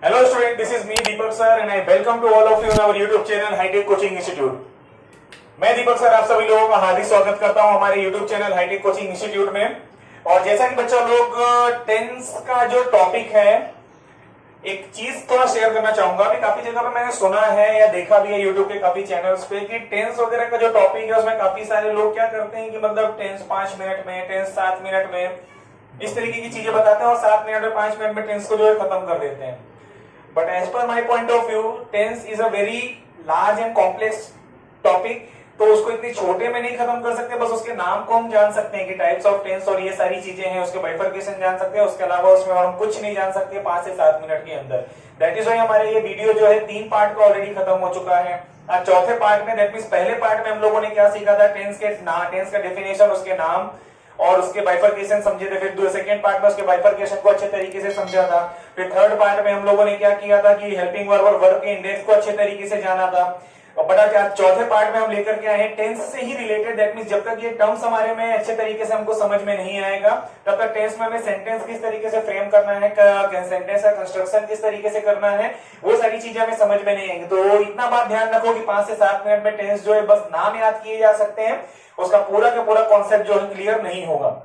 Hello student, this is me Deepak sir and I welcome to all of you in our YouTube channel High-Tech Coaching Institute. मैं दीपक sir आप सभी लोगों का हार्दिक स्वागत करता हूं हमारे YouTube channel hitech coaching institute में। और जैसा कि बच्चा लोग टेंस का जो टॉपिक है, एक चीज थोड़ा शेयर करना चाहूंगा। अभी काफी जगह पे मैंने सुना है या देखा भी है YouTube के काफी चैनल्स पे कि टेंस वगैरह का जो टॉपिक है उसमें काफी सारे लोग क्या करते हैं कि मतलब टेंस 5 मिनट में, टेंस 7 मिनट में, इस तरीके की चीजें बताते हैं और 7 मिनट में 5 मिनट में टेंस को जो है खत्म कर देते हैं। But as per my point of view tense is a very large and complex topic, तो उसको इतने छोटे में नहीं खत्म कर सकते। बस उसके नाम को हम जान सकते हैं कि टाइप्स ऑफ टेंस और ये सारी चीजें हैं, उसके बाइफरकेशन जान सकते हैं, उसके अलावा उसमें और हम कुछ नहीं जान सकते 5 से 7 मिनट के अंदर। दैट इज वाई हमारे ये वीडियो जो है 3 पार्ट का ऑलरेडी खत्म हो चुका है। आज चौथे पार्ट में, दैट मींस पहले पार्ट में हम लोगों ने क्या सीखा था, टेंस का डेफिनेशन, उसके नाम और उसके बाइफरकेशन समझे थे। फिर सेकंड पार्ट में उसके बाइफरकेशन को अच्छे तरीके से समझा था। फिर थर्ड पार्ट में हम लोगों ने क्या किया था कि हेल्पिंग वर्ब और वर्ब के इंडेक्स को अच्छे तरीके से जाना था। और बड़ा क्या चौथे पार्ट में हम लेकर के आए हैं टेंस से ही रिलेटेड। दैट मींस जब तक ये टर्म्स हमारे में अच्छे तरीके से हमको समझ में नहीं आएगा तब तक टेंस में हमें सेंटेंस किस तरीके से फ्रेम करना है, सेंटेंस का कंस्ट्रक्शन किस तरीके से करना है, वो सारी चीजें हमें समझ में नहीं आएंगी। तो इतना बात ध्यान रखो कि 5 से 7 मिनट में टेंस जो है बस नाम याद किए जा सकते हैं, उसका पूरा का पूरा कॉन्सेप्ट जो है क्लियर नहीं होगा।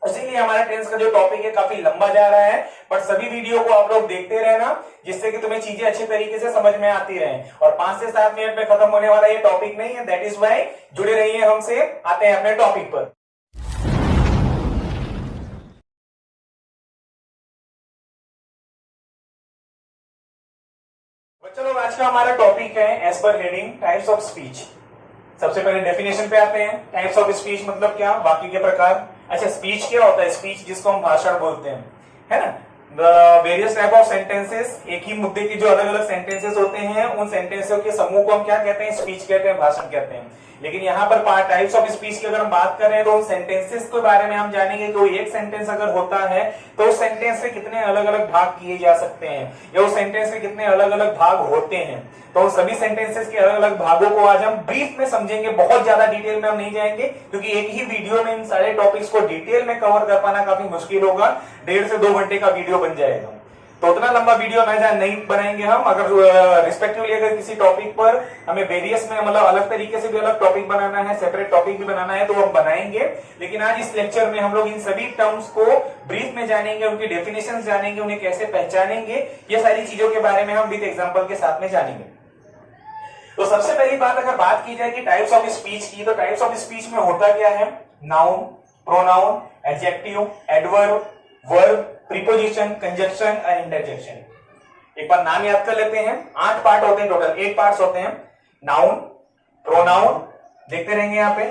इसीलिए हमारा टेंस का जो टॉपिक है काफी लंबा जा रहा है। बट सभी वीडियो को आप लोग देखते रहना जिससे कि तुम्हें चीजें अच्छे तरीके से समझ में आती रहें। और 5 से 7 मिनट में खत्म होने वाला ये टॉपिक नहीं है। दैट इज वाई जुड़े रहिए हमसे। आते हैं अपने टॉपिक पर। चलो आज का हमारा टॉपिक है as per heading types of speech. सबसे पहले डेफिनेशन पे आते हैं। टाइप्स ऑफ स्पीच मतलब क्या, वाक्य के प्रकार। अच्छा, स्पीच क्या होता है? स्पीच जिसको हम भाषण बोलते हैं, है ना। The various type of sentences, एक ही मुद्दे की जो अलग अलग सेंटेंसेस होते हैं, उन सेंटेंसों के समूह को हम क्या कहते हैं? स्पीच कहते हैं, भाषण कहते हैं। लेकिन यहाँ पर टाइप्स ऑफ स्पीच की अगर हम बात करें तो उन सेंटेंसेस के बारे में हम जानेंगे कि एक सेंटेंस अगर होता है तो उस सेंटेंस से कितने अलग अलग भाग किए जा सकते हैं या उस सेंटेंस के कितने अलग अलग भाग होते हैं। तो उन सभी सेंटेंसेस के अलग अलग भागों को आज हम ब्रीफ में समझेंगे। बहुत ज्यादा डिटेल में हम नहीं जाएंगे क्योंकि एक ही वीडियो में इन सारे टॉपिक्स को डिटेल में कवर कर पाना काफी मुश्किल होगा। 1.5 से 2 घंटे का वीडियो बन जाएगा। तो उतना लंबा वीडियो नहीं बनाएंगे हम। अगर रिस्पेक्टिवली अगर किसी टॉपिक पर हमें वेरियस में मतलब अलग तरीके से भी अलग टॉपिक बनाना है, सेपरेट टॉपिक भी बनाना है तो हम बनाएंगे। लेकिन आज इस लेक्चर में हम लोग इन सभी टर्म्स को ब्रीफ में जानेंगे, उनकी डेफिनेशन जानेंगे, उन्हें कैसे पहचानेंगे, ये सारी चीजों के बारे में हम विद एग्जाम्पल के साथ में जानेंगे। तो सबसे पहली बात अगर बात की जाए कि टाइप्स ऑफ स्पीच की, तो टाइप्स ऑफ स्पीच में होता क्या है? Noun, pronoun, adjective, adverb, verb, preposition, conjunction और इंटरजेक्शन। एक बार नाम याद कर लेते हैं। 8 पार्ट होते हैं, टोटल 8 पार्ट्स होते हैं। नाउन, प्रोनाउन, देखते रहेंगे यहाँ पे,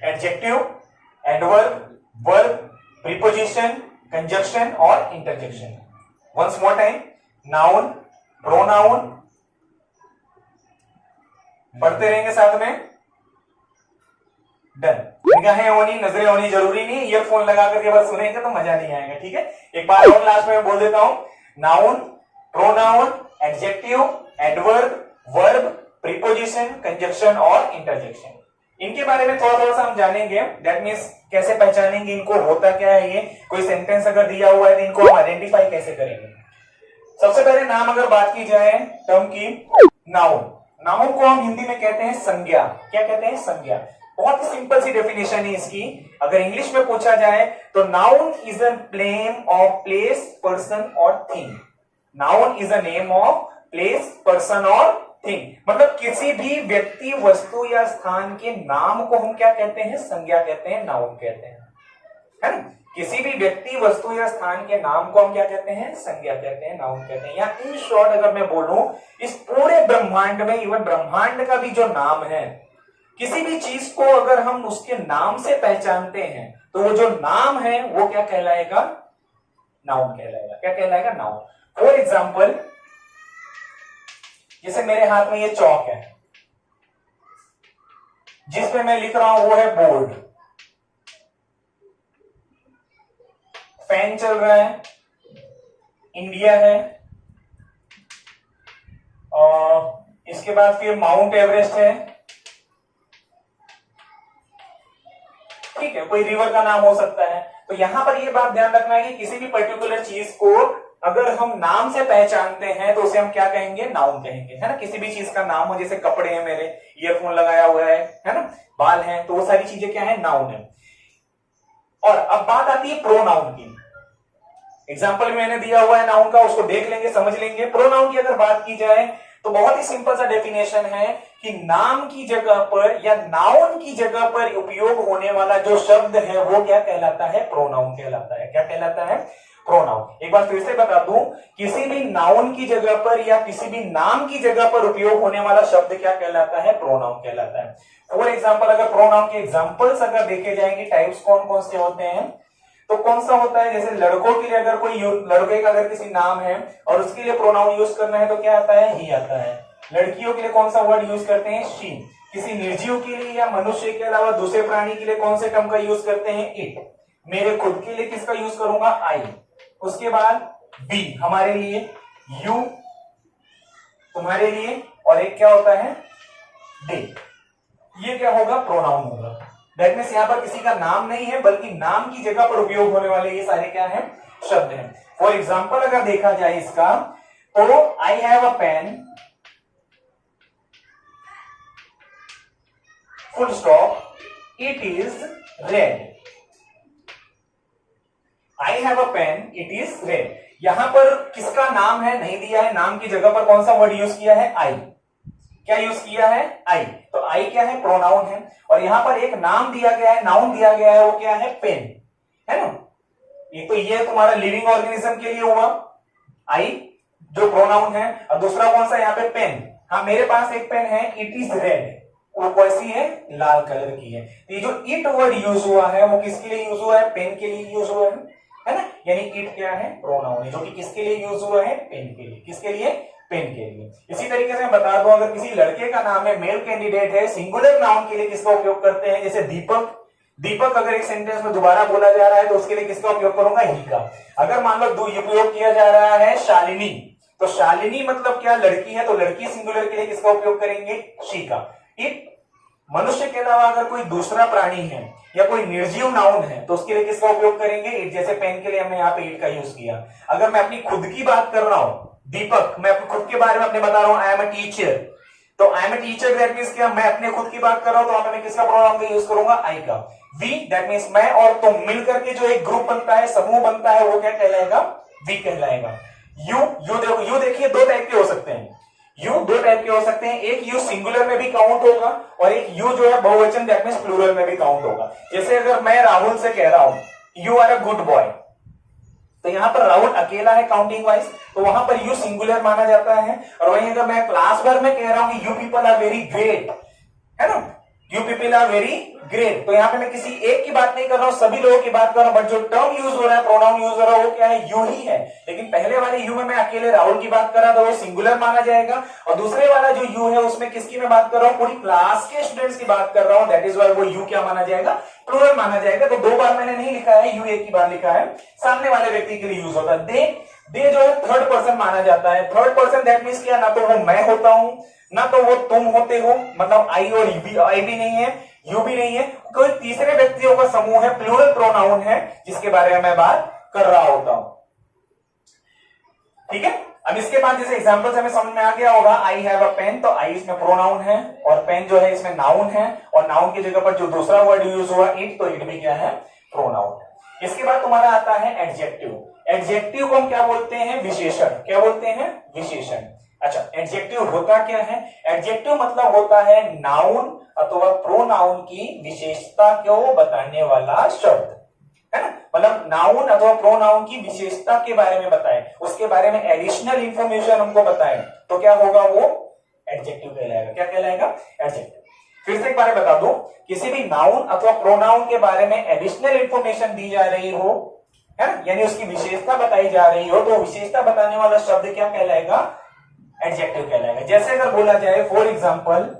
adjective, adverb, verb, preposition, conjunction और interjection. Once more time, noun, pronoun, पढ़ते रहेंगे साथ में। डन। निगाहें होनी, नजरें होनी जरूरी नहीं, ईयरफोन लगा करके बस सुनेंगे तो मजा नहीं आएगा, ठीक है। एक बार और लास्ट में बोल देता हूं। Noun, pronoun, adjective, adverb, verb, preposition, conjunction और इंटरजेक्शन। इनके बारे में थोड़ा थोड़ा सा हम जानेंगे। दैट मींस कैसे पहचानेंगे इनको, होता क्या है ये, कोई सेंटेंस अगर दिया हुआ है तो इनको हम आइडेंटिफाई कैसे करेंगे। सबसे पहले नाम अगर बात की जाए टर्म की, नाउन। नाउन को हम हिंदी में कहते हैं संज्ञा। क्या कहते हैं? संज्ञा। बहुत ही सिंपल सी डेफिनेशन है इसकी। अगर इंग्लिश में पूछा जाए तो noun is a name of place, person और thing. Noun is a name of place, person और थिंग। मतलब किसी भी व्यक्ति, वस्तु या स्थान के नाम को हम क्या कहते हैं? संज्ञा कहते हैं, नाउन कहते हैं, है ना। किसी भी व्यक्ति, वस्तु या स्थान के नाम को हम क्या कहते हैं? संज्ञा कहते हैं, नाउन कहते हैं। या इन शॉर्ट अगर मैं बोलूं, इस पूरे ब्रह्मांड में, इवन ब्रह्मांड का भी जो नाम है, किसी भी चीज को अगर हम उसके नाम से पहचानते हैं तो वो जो नाम है वो क्या कहलाएगा? नाउन कहलाएगा। क्या कहलाएगा? नाउन। फॉर एग्जाम्पल, जैसे मेरे हाथ में ये चौक है जिसपे मैं लिख रहा हूं, वो है बोर्ड। फैन चल रहा है, इंडिया है, और इसके बाद फिर माउंट एवरेस्ट है, ठीक है, कोई रिवर का नाम हो सकता है। तो यहां पर ये बात ध्यान रखना है कि किसी भी पर्टिकुलर चीज को अगर हम नाम से पहचानते हैं तो उसे हम क्या कहेंगे, नाउन कहेंगे, है ना। किसी भी चीज का नाम हो, जैसे कपड़े हैं मेरे, ईयरफोन लगाया हुआ है ना, बाल हैं, तो वो सारी चीजें क्या है, नाउन है। और अब बात आती है प्रोनाउन की। एग्जाम्पल मैंने दिया हुआ है नाउन का, उसको देख लेंगे, समझ लेंगे। प्रोनाउन की अगर बात की जाए तो बहुत ही सिंपल सा डेफिनेशन है कि नाम की जगह पर या नाउन की जगह पर उपयोग होने वाला जो शब्द है वो क्या कहलाता है, प्रोनाउन कहलाता है। क्या कहलाता है, प्रोनाउन। एक बार फिर से बता दूं, किसी भी नाउन की जगह पर या किसी भी नाम की जगह पर उपयोग होने वाला शब्द क्या कहलाता है, प्रोनाउन कहलाता है। फॉर एग्जाम्पल, अगर प्रोनाउन के एग्जाम्पल्स अगर देखे जाएंगे, टाइप्स कौन कौन से होते हैं, तो कौन सा होता है, जैसे लड़कों के लिए अगर कोई लड़के का अगर किसी नाम है और उसके लिए प्रोनाउन यूज करना है तो क्या आता है, ही आता है। लड़कियों के लिए कौन सा वर्ड यूज करते हैं, शी। किसी निर्जीव के लिए या मनुष्य के अलावा दूसरे प्राणी के लिए कौन से टर्म का यूज करते हैं, इट। मेरे खुद के लिए किसका यूज करूंगा, आई। उसके बाद बी हमारे लिए, यू तुम्हारे लिए, और एक क्या होता है, दे। ये क्या होगा, प्रोनाउन होगा। दैट मीन्स यहां पर किसी का नाम नहीं है बल्कि नाम की जगह पर उपयोग होने वाले ये सारे क्या है, शब्द हैं। फॉर एग्जाम्पल अगर देखा जाए इसका, तो I have a pen, full stop, it is red. I have a pen, it is red. यहां पर किसका नाम है, नहीं दिया है। नाम की जगह पर कौन सा वर्ड यूज किया है, आई। क्या यूज किया है, आई। तो आई क्या है, प्रोनाउन है। और यहां पर एक नाम दिया गया है, नाउन दिया गया है, वो क्या है, पेन, है ना। एक तो ये तुम्हारा लिविंग ऑर्गेनिज्म के लिए हुआ आई, जो प्रोनाउन है। और दूसरा कौन सा यहाँ पे, पेन। हाँ, मेरे पास एक पेन है, इट इज रेड, वो कैसी है, लाल कलर की है। तो ये जो इट वर्ड यूज हुआ है वो किसके लिए यूज हुआ है, पेन के लिए यूज हुआ है ना। यानी इट क्या है, प्रोनाउन है, जो कि किसके लिए यूज हुआ है, पेन के लिए। किसके लिए, पेन के लिए। इसी तरीके से मैं बता दूं, अगर किसी लड़के का नाम है, मेल कैंडिडेट है, सिंगुलर नाउन के लिए किसका उपयोग करते हैं, जैसे दीपक। दीपक अगर एक सेंटेंस में दोबारा बोला जा रहा है तो उसके लिए किसका उपयोग करूंगा, ही का। अगर मान लो उपयोग किया जा रहा है शालिनी, तो शालिनी मतलब क्या, लड़की है, तो लड़की सिंगुलर के लिए किसका उपयोग करेंगे, शी का। इट। मनुष्य के अलावा अगर कोई दूसरा प्राणी है या कोई निर्जीव नाउन है तो उसके लिए किसका उपयोग करेंगे, इट। जैसे पेन के लिए हमने यहाँ पे इट का यूज किया। अगर मैं अपनी खुद की बात कर रहा हूं, दीपक, मैं अपने खुद के बारे में अपने बता रहा हूं, आई एम अ टीचर, तो I am a teacher that means क्या, मैं अपने खुद की बात कर रहा हूं, तो वहां पे मैं किसका प्रोनाउन का यूज करूंगा, आई का। वी दैट मींस मैं और तुम मिलकर के जो एक ग्रुप बनता है, समूह बनता है, वो क्या कहलाएगा, वी कहलाएगा। यू देखिए दो टाइप के हो सकते हैं, यू दो टाइप के हो सकते हैं। एक यू सिंगुलर में भी काउंट होगा और एक यू जो है बहुवचन दैट मींस प्लूरल में भी काउंट होगा। जैसे अगर मैं राहुल से कह रहा हूं you are a good boy, तो यहां पर राहुल अकेला है काउंटिंग वाइज, तो वहां पर यू सिंगुलर माना जाता है। और वहीं अगर मैं क्लास भर में कह रहा हूं कि you people are very great, है ना, you people are very great, तो यहां पे मैं किसी एक की बात नहीं कर रहा हूं, सभी लोगों की बात कर रहा हूं। बट जो टर्म यूज हो रहा है, प्रोनाउन यूज हो रहा है, वो क्या है, यू ही है। लेकिन पहले वाले यू में मैं अकेले राहुल की बात कर रहा था, वो सिंगुलर माना जाएगा। और दूसरे वाला जो यू है उसमें किसकी मैं बात कर रहा हूं, पूरी क्लास के स्टूडेंट्स की बात कर रहा हूं, दैट इज वाई वो यू क्या माना जाएगा, प्लूरल माना जाएगा। तो दो बार मैंने नहीं लिखा है, यू एक ही बार लिखा है, सामने वाले व्यक्ति के लिए यूज होता है। दे जो है थर्ड पर्सन माना जाता है। थर्ड पर्सन दैट मींस क्या, ना तो वो मैं होता हूं, ना तो वो तुम होते हो, मतलब आई और आई भी नहीं है, यू भी नहीं है, कोई तीसरे व्यक्तियों का समूह है, प्लूरल प्रोनाउन है, जिसके बारे में मैं बात कर रहा होता हूं। ठीक है। अब इसके बाद जैसे एग्जांपल से हमें समझ में आ गया होगा, आई हैव अ पेन, तो आई इसमें प्रोनाउन है और पेन जो है इसमें नाउन है, और नाउन की जगह पर जो दूसरा वर्ड यूज हुआ इट, तो इट भी क्या है, प्रोनाउन। इसके बाद तुम्हारा आता है एडजेक्टिव। एडजेक्टिव को हम क्या बोलते हैं, विशेषण। क्या बोलते हैं, विशेषण। अच्छा, एडजेक्टिव होता क्या है, एडजेक्टिव मतलब होता है नाउन अथवा प्रोनाउन की विशेषता को बताने वाला शब्द, है ना। मतलब नाउन अथवा प्रोनाउन की विशेषता के बारे में बताए, उसके बारे में एडिशनल इंफॉर्मेशन हमको बताए, तो क्या होगा, वो एडजेक्टिव कहलाएगा। क्या कहलाएगा, एडजेक्टिव। फिर से एक बार बता दो, किसी भी नाउन अथवा प्रोनाउन के बारे में एडिशनल इंफॉर्मेशन दी जा रही हो, है ना, यानी उसकी विशेषता बताई जा रही हो, तो विशेषता बताने वाला शब्द क्या कहलाएगा, एडजेक्टिव कहलाएगा। जैसे अगर बोला जाए for example,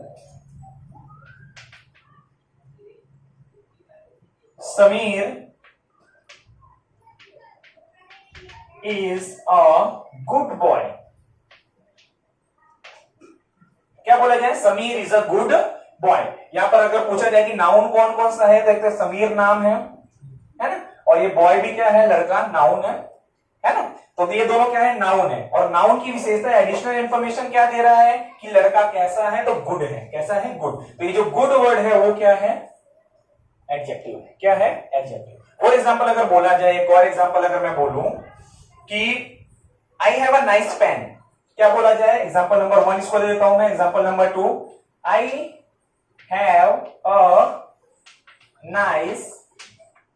Sameer is a good boy. क्या बोला जाए, Sameer is a good boy. यहां पर अगर पूछा जाए कि नाउन कौन कौन सा है, देखते समीर नाम है ना, और ये बॉय भी क्या है, लड़का, नाउन है ना। तो ये दोनों क्या है, नाउन है। और नाउन की विशेषता एडिशनल इंफॉर्मेशन क्या दे रहा है कि लड़का कैसा है, तो गुड है। कैसा है, गुड। तो ये जो गुड वर्ड है वो क्या है, एडजेक्टिव है। क्या है, एडजेक्टिव। फॉर एग्जाम्पल अगर बोला जाए, एक और एग्जाम्पल अगर मैं बोलूं कि I have a nice pen, क्या बोला जाए, एग्जाम्पल नंबर 1 इसको दे देता हूं मैं। Example number 2, I have a nice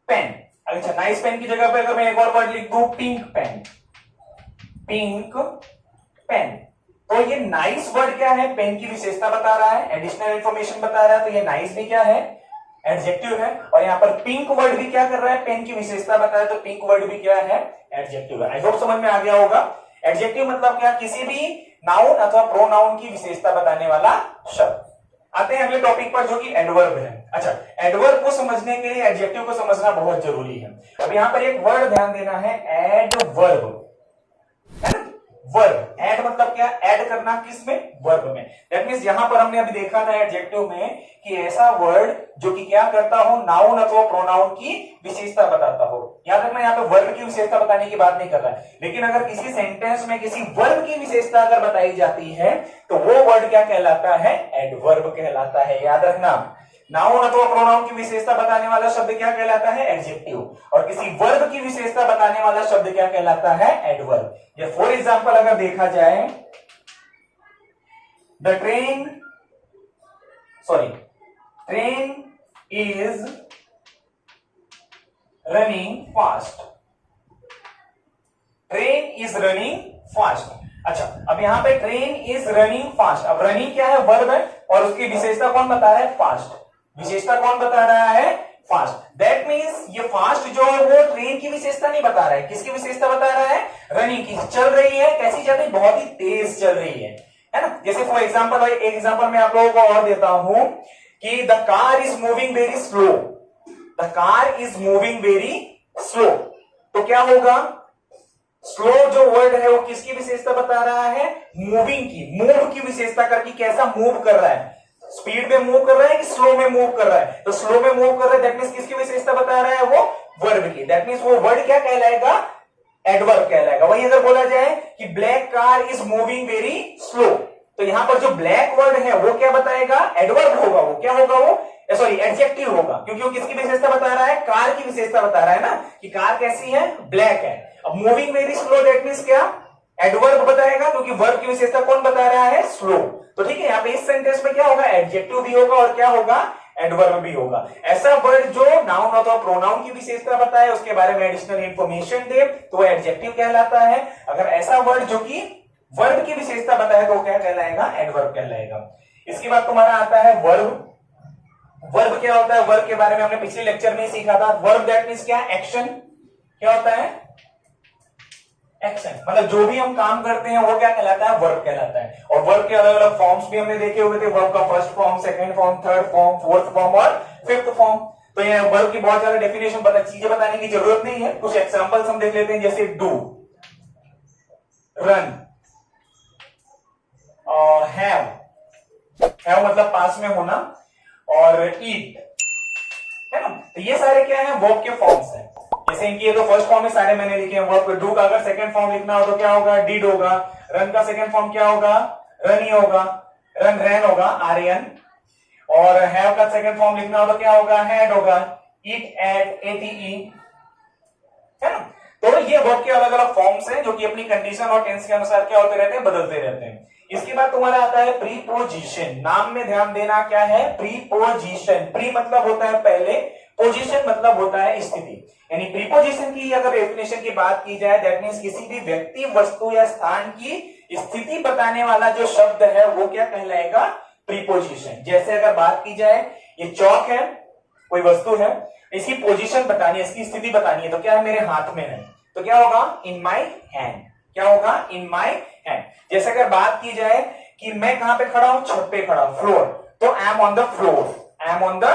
pen. अच्छा, नाइस पेन की जगह पे अगर मैं एक और वर्ड लिख दूं, पिंक पेन, पिंक पेन, तो ये नाइस वर्ड क्या है, पेन की विशेषता बता रहा है, एडिशनल इंफॉर्मेशन बता रहा है। तो ये नाइस भी क्या है, एडजेक्टिव है। और यहां पर पिंक वर्ड भी क्या कर रहा है, पेन की विशेषता बता रहा है, तो पिंक वर्ड भी क्या है, एडजेक्टिव है। आई होप समझ में आ गया होगा। एडजेक्टिव मतलब क्या, किसी भी नाउन अथवा प्रोनाउन की विशेषता बताने वाला शब्द। आते हैं अगले टॉपिक पर जो कि एडवर्ब है। अच्छा, एडवर्ब को समझने के लिए एडजेक्टिव को समझना बहुत जरूरी है। अब यहां पर एक वर्ड ध्यान देना है, एडवर्ब, है ना। वर्ब, ऐड मतलब क्या, ऐड करना, किसमें, वर्ब में। दैट मींस यहां पर हमने अभी देखा था एडजेक्टिव में कि ऐसा वर्ड जो कि क्या करता हो, नाउन अथवा प्रोनाउन की विशेषता बताता हो। याद रखना, यहां पे वर्ब की विशेषता बताने की बात नहीं कर रहा है, लेकिन अगर किसी सेंटेंस में किसी वर्ब की विशेषता अगर बताई जाती है तो वो वर्ड क्या कहलाता है, एडवर्ब कहलाता है। याद रखना, नाउन अथवा प्रोनाउन की विशेषता बताने वाला शब्द क्या कहलाता है, एडजेक्टिव। और किसी वर्ब की विशेषता बताने वाला शब्द क्या कहलाता है, एडवर्ब। ये फॉर एग्जांपल अगर देखा जाए, the train is running fast, train is running fast. अच्छा, अब यहां पे ट्रेन इज रनिंग फास्ट, अब रनिंग क्या है, वर्ब है, और उसकी विशेषता कौन बता रहा है, फास्ट। विशेषता कौन बता रहा है, फास्ट। दैट मींस ये फास्ट जो है वो ट्रेन की विशेषता नहीं बता रहा है, किसकी विशेषता बता रहा है, रनिंग की। चल रही है, कैसी चल रही है, बहुत ही तेज चल रही है ना। जैसे फॉर एग्जांपल, एक एग्जांपल मैं आप लोगों को और देता हूं कि the car is moving very slow, the car is moving very slow. तो क्या होगा, स्लो जो वर्ड है वो किसकी विशेषता बता रहा है, मूविंग की, मूव की विशेषता करके, कैसा मूव कर रहा है, स्पीड में मूव कर रहा है कि स्लो में मूव कर रहा है। तो स्लो में मूव कर रहा है, दैट मींस किसकी विशेषता बता रहा है, वो वर्ब की। दैट मींस वो वर्ड क्या कहलाएगा, एडवर्ब कहलाएगा। वही अगर बोला जाए कि black car is moving very slow, तो यहां पर जो ब्लैक वर्ड है वो क्या बताएगा, एडवर्ब होगा। वो क्या होगा, वो सॉरी एडजेक्टिव होगा, क्योंकि वो किसकी विशेषता बता रहा है, कार की विशेषता बता रहा है ना, कि कार कैसी है, ब्लैक है। अब moving very slow, that means क्या, एडवर्ब बताएगा, क्योंकि वर्ब की विशेषता कौन बता रहा है, स्लो। तो ठीक है, यहाँ पे इस सेंटेंस में क्या होगा, एडजेक्टिव भी होगा और क्या होगा, एडवर्ब भी होगा। ऐसा वर्ड जो नाउन अथवा प्रोनाउन की विशेषता बताए, उसके बारे में एडिशनल इंफॉर्मेशन दे, तो वो एडजेक्टिव कहलाता है। अगर ऐसा वर्ड जो कि वर्ब की विशेषता बताए तो वो क्या कहलाएगा, एडवर्ब कहलाएगा। इसके बाद तुम्हारा आता है वर्ब। वर्ब क्या होता है, वर्ब के बारे में हमने पिछले लेक्चर में ही सीखा था। वर्ब दैट मींस क्या, एक्शन। क्या होता है, एक्शन, मतलब जो भी हम काम करते हैं वो क्या कहलाता है, वर्ब कहलाता है। और वर्ब के अलग अलग फॉर्म्स भी हमने देखे हुए थे, वर्ब का first form, second form, third form, fourth form और फिफ्थ फॉर्म। तो ये वर्ब की बहुत ज्यादा डेफिनेशन पता, चीजें बताने की जरूरत नहीं है। कुछ एग्जांपल्स हम देख लेते हैं, जैसे डू, रन और हैव मतलब पास में होना, और ईट, है ना। तो ये सारे क्या है, वर्ब के फॉर्म्स हैं। जैसे इनकी ये तो फर्स्ट फॉर्म में सारे मैंने लिखे हैं वर्ब। डू का अगर सेकंड फॉर्म लिखना हो तो क्या होगा, डिड होगा। रन का सेकंड फॉर्म क्या होगा, रन ही होगा, रन रैन होगा, आरएन। और हैव का सेकंड फॉर्म लिखना हो तो क्या होगा, हैड होगा, ईट एट एटीई, है ना। तो ये वर्ब के अलग अलग फॉर्म्स हैं जो कि अपनी कंडीशन और टेंस के अनुसार क्या होते रहते हैं, बदलते रहते हैं। इसके बाद तुम्हारा आता है प्रीपोजिशन। नाम में ध्यान देना, क्या है, प्रीपोजिशन। प्री मतलब होता है पहले, पोजीशन मतलब होता है स्थिति। यानी प्रीपोजिशन की अगर डेफिनेशन की बात की जाए, दैट मींस किसी भी व्यक्ति, वस्तु या स्थान की स्थिति बताने वाला जो शब्द है वो क्या कहलाएगा, प्रीपोजिशन। जैसे अगर बात की जाए, ये चौक है, कोई वस्तु है, इसकी पोजीशन बतानी है, इसकी स्थिति बतानी है, तो क्या है, मेरे हाथ में है, तो क्या होगा, इन माई हैंड। क्या होगा, इन माई हैंड। जैसे अगर बात की जाए कि मैं कहां पे खड़ा हूं, छत पे खड़ा हूं, फ्लोर, तो I am on the floor, I am on the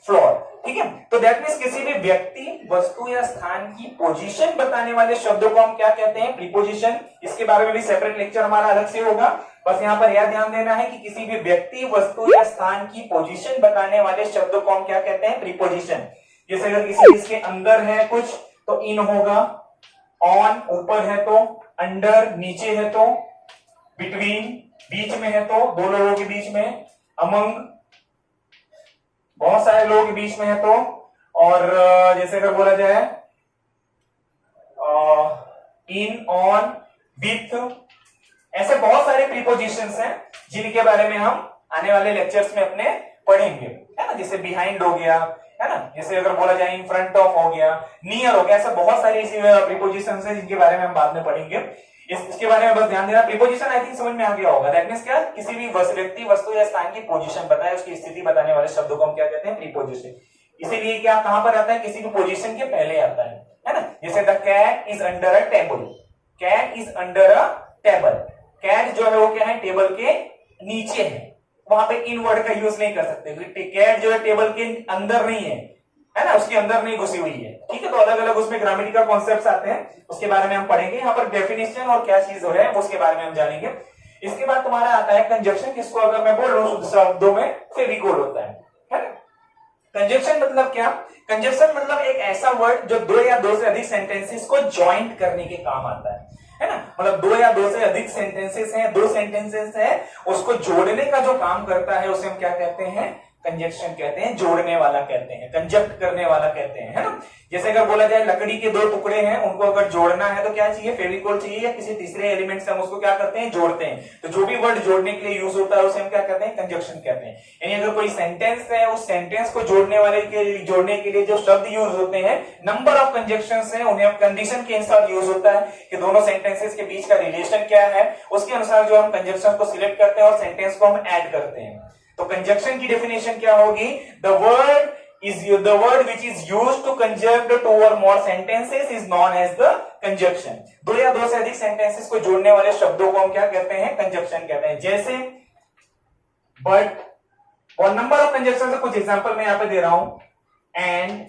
floor. ठीक है, तो दैट मींस किसी भी व्यक्ति, वस्तु या स्थान की पोजीशन बताने वाले शब्दों को हम क्या कहते हैं, प्रीपोजिशन। इसके बारे में भी सेपरेट लेक्चर हमारा अलग से होगा। बस यहां पर यह ध्यान देना है कि किसी भी व्यक्ति, वस्तु या स्थान की पोजीशन बताने वाले शब्दों को हम क्या कहते हैं, प्रीपोजिशन। जैसे अगर किसी चीज के अंदर है कुछ तो इन होगा, ऑन ऊपर है तो, अंडर नीचे है तो, बिटवीन बीच में है तो, दो लोगों के बीच में, अमंग बहुत सारे लोगों के बीच में है तो, और जैसे अगर बोला जाए इन, ऑन, विथ, ऐसे बहुत सारे प्रीपोजिशंस हैं जिनके बारे में हम आने वाले लेक्चर्स में अपने पढ़ेंगे, है ना। जैसे बिहाइंड हो गया, है ना, जैसे अगर बोला जाए इन फ्रंट ऑफ हो गया, नियर हो गया, ऐसे बहुत सारे ऐसे प्रीपोजिशंस हैं जिनके बारे में हम बाद में पढ़ेंगे। इसके बारे में बस ध्यान देना। प्रीपोजिशन आई थिंक समझ में आ गया होगा। दैट मींस क्या, किसी भी व्यक्ति, वस्तु या स्थान की पोजीशन बताए, उसकी स्थिति बताने वाले शब्दों को हम क्या कहते हैं, प्रीपोजिशन। इसीलिए क्या कहां पर आता है, किसी भी पोजीशन के पहले आता है ना। जैसे the cat is under a table, cat is under a table, cat जो है वो क्या है, टेबल के नीचे है। वहां पे इन वर्ड का यूज नहीं कर सकते। कैट जो है टेबल के अंदर नहीं है ना, उसके अंदर नहीं घुसी हुई है, ठीक है। तो अलग अलग उसमें ग्रामेटिकल कॉन्सेप्ट्स आते हैं, उसके बारे में हम पढ़ेंगे। यहाँ पर डेफिनेशन और क्या चीज हो रहा है उसके बारे में हम जानेंगे। इसके बाद तुम्हारा आता है कंजक्शन, जिसको अगर मैं बोल रहा हूं शब्दों में फेविकोल होता है ना। कंजक्शन मतलब क्या, कंजक्शन मतलब एक ऐसा वर्ड जो दो या दो से अधिक सेंटेंसेस को ज्वाइंट करने के काम आता है ना। मतलब दो या दो से अधिक सेंटेंसेस हैं, दो सेंटेंसेस हैं, उसको जोड़ने का जो काम करता है उसे हम क्या कहते हैं, कंजक्शन कहते हैं, जोड़ने वाला कहते हैं, कंजक्ट करने वाला कहते हैं, है ना। जैसे अगर बोला जाए लकड़ी के दो टुकड़े हैं, उनको अगर जोड़ना है तो क्या चाहिए, फेविकोल चाहिए, या किसी तीसरे एलिमेंट से हम उसको क्या करते हैं, जोड़ते हैं। तो जो भी वर्ड जोड़ने के लिए यूज होता है उसे हम क्या कहते हैं, कंजक्शन कहते हैं। यानी अगर कोई सेंटेंस है, उस सेंटेंस को जोड़ने के लिए जो शब्द यूज होते हैं, नंबर ऑफ कंजक्शंस हैं, उन्हें हम कंडीशन के अनुसार यूज होता है कि दोनों सेंटेंसेस के बीच का रिलेशन क्या है, उसके अनुसार जो हम कंजक्शन को सिलेक्ट करते हैं और सेंटेंस को हम ऐड करते हैं। तो कंजक्शन की डेफिनेशन क्या होगी, the word which is used to conjunct two or more sentences is known as the conjunction. दो या दो से अधिक सेंटेंसेस को जोड़ने वाले शब्दों को हम क्या कहते हैं, कंजक्शन कहते हैं। जैसे बट, और नंबर ऑफ कंजक्शन से कुछ एग्जांपल मैं यहां पे दे रहा हूं, एंड,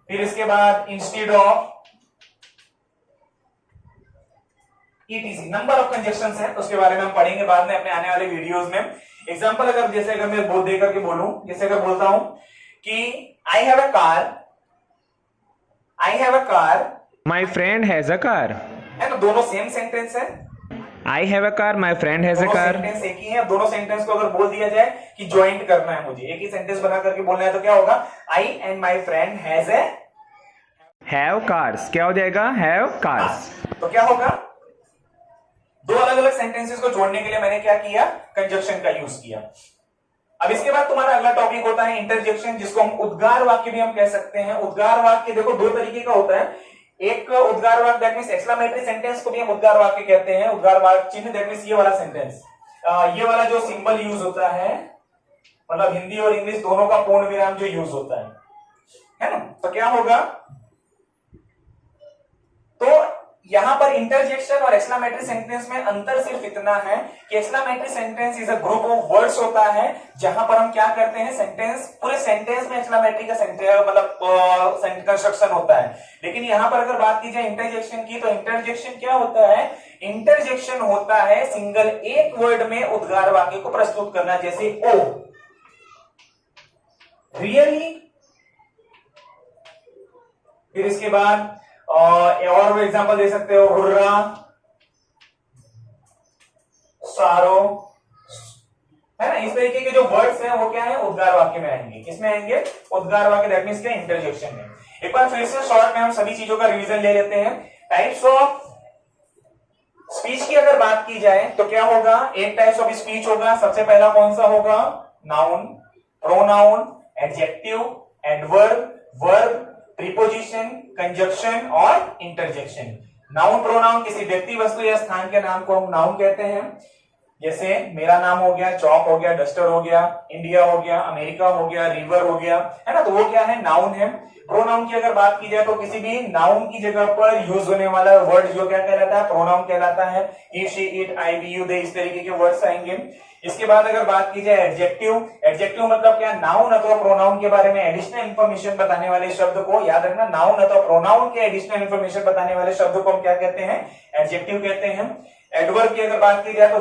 फिर इसके बाद instead of, ETC, number of conjunctions है, उसके बारे में हम पढ़ेंगे बाद में अपने आने वाले वीडियोस में। एग्जांपल अगर जैसे अगर मैं बोल दे करके बोलूं, जैसे अगर बोलता हूं कि I have a car, My friend has a car. है ना, दोनों सेम सेंटेंस है। I have a car. My friend has a दोनों car. सेंटेंस एक ही है। दोनों सेंटेंस को अगर बोल दिया जाए कि ज्वाइंट करना है मुझे, एक ही सेंटेंस बना करके बोलना है, तो क्या होगा, I and my friend has a Have cars. क्या हो जाएगा? Have cars. तो क्या होगा, दो अलग अलग सेंटेंसेस को जोड़ने के लिए मैंने क्या किया, कंजक्शन का यूज किया। अब इसके बाद तुम्हारा अगला टॉपिक होता है इंटरजेक्शन, जिसको हम उद्गार वाक्य भी हम कह सकते हैं। उद्गार वाक्य देखो दो तरीके का होता है। एक उद्गार वाक्य दैट मींस एक्सक्लेमेटरी सेंटेंस को भी हम उद्गार वाक्य कहते हैं। उद्गार वाक्य चिन्ह दैट मींस ये वाला सेंटेंस, ये वाला जो सिंबल यूज होता है, मतलब हिंदी और इंग्लिश दोनों का पूर्ण विराम जो यूज होता है ना। तो क्या होगा, तो यहां पर इंटरजेक्शन और एक्सक्लेमेटरी सेंटेंस में अंतर सिर्फ इतना है कि exclamatory sentence is a group of words होता है, जहां पर हम क्या करते हैं, सेंटेंस, पूरे सेंटेंस में एक्सक्लेमेटरी का मतलब कंस्ट्रक्शन होता है। लेकिन यहां पर अगर बात की जाए इंटरजेक्शन की, तो इंटरजेक्शन क्या होता है, इंटरजेक्शन होता है सिंगल एक वर्ड में उद्गार वाक्य को प्रस्तुत करना। जैसे ओ, रियली, फिर इसके बाद और एग्जांपल दे सकते हो, हुर्रा, सारो, है ना। इस तरीके के जो वर्ड्स हैं वो क्या है, उद्गार वाक्य में आएंगे। किसमें आएंगे, उद्गार वाक्य, दैट मींस क्या, इंटरजेक्शन में। एक बार फिर से शॉर्ट में हम सभी चीजों का रिवीजन ले लेते हैं। टाइप्स ऑफ स्पीच की अगर बात की जाए तो क्या होगा, एक टाइप्स ऑफ स्पीच होगा। सबसे पहला कौन सा होगा, noun, pronoun, adjective, adverb, verb, preposition, conjunction और इंटरजेक्शन। नाउन प्रोनाउन किसी व्यक्ति, वस्तु या स्थान के नाम को हम नाउन कहते हैं। जैसे मेरा नाम हो गया, चौक हो गया, डस्टर हो गया, इंडिया हो गया, अमेरिका हो गया, रिवर हो गया, है ना। तो वो क्या है, नाउन है। प्रोनाउन की अगर बात की जाए तो किसी भी नाउन की जगह पर यूज होने वाला वर्ड जो क्या कहलाता है, प्रोनाउन कहलाता है। He, she, it, I, we, you, they, इस तरीके के वर्ड्स आएंगे। इसके बाद अगर बात की जाए एडजेक्टिव, एडजेक्टिव मतलब क्या, नाउन अथवा प्रोनाउन के बारे में एडिशनल इंफॉर्मेशन बताने वाले शब्द को, याद रखना, नाउन अथवा प्रोनाउन के एडिशनल इंफॉर्मेशन बताने वाले शब्द को हम क्या कहते हैं, एडजेक्टिव कहते हैं। एडवर्ब की अगर बात की जाए तो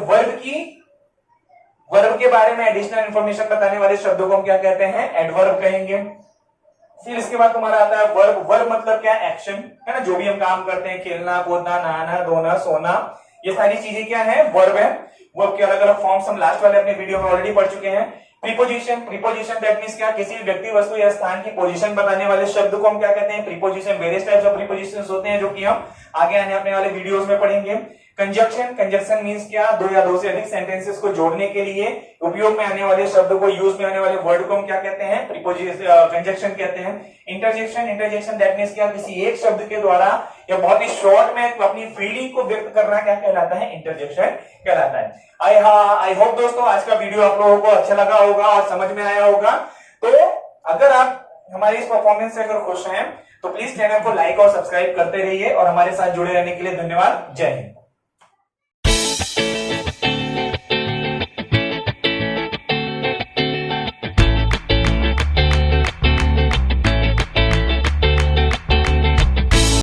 वर्ब के बारे में एडिशनल इंफॉर्मेशन बताने वाले शब्दों को हम क्या कहते हैं, एडवर्ब कहेंगे। फिर इसके बाद तुम्हारा आता है वर्ब। वर्ब मतलब क्या? एक्शन, है ना, जो भी हम काम करते हैं, खेलना, कूदना, नहाना, धोना, सोना, ये सारी चीजें क्या है? वर्ब है। वर्ब के अलग अलग फॉर्म्स हम लास्ट वाले अपने वीडियो में ऑलरेडी पढ़ चुके हैं। प्रीपोजिशन, प्रीपोजिशन दैट मींस क्या? किसी व्यक्ति, वस्तु या स्थान की पोजीशन बताने वाले शब्द को हम क्या कहते हैं? Preposition. Various types of prepositions होते हैं जो कि हम आगे आने अपने वाले वीडियोस में पढ़ेंगे। कंजक्शन, कंजक्शन मींस क्या? दो या दो से अधिक सेंटेंसेस को जोड़ने के लिए उपयोग में आने वाले शब्द को, यूज में आने वाले वर्ड को हम क्या कहते हैं? प्रीपोजिशन, कंजक्शन कहते हैं। इंटरजेक्शन, इंटरजेक्शन दैट मींस क्या? किसी एक शब्द के द्वारा या बहुत ही शॉर्ट में अपनी फीलिंग को व्यक्त करना क्या कहलाता है? इंटरजेक्शन कहलाता है। आई होप दोस्तों आज का वीडियो आप लोगों को अच्छा लगा होगा और समझ में आया होगा। तो अगर आप हमारी इस परफॉर्मेंस से अगर खुश हैं तो प्लीज चैनल को लाइक और सब्सक्राइब करते रहिए और हमारे साथ जुड़े रहने के लिए धन्यवाद। जय हिंद।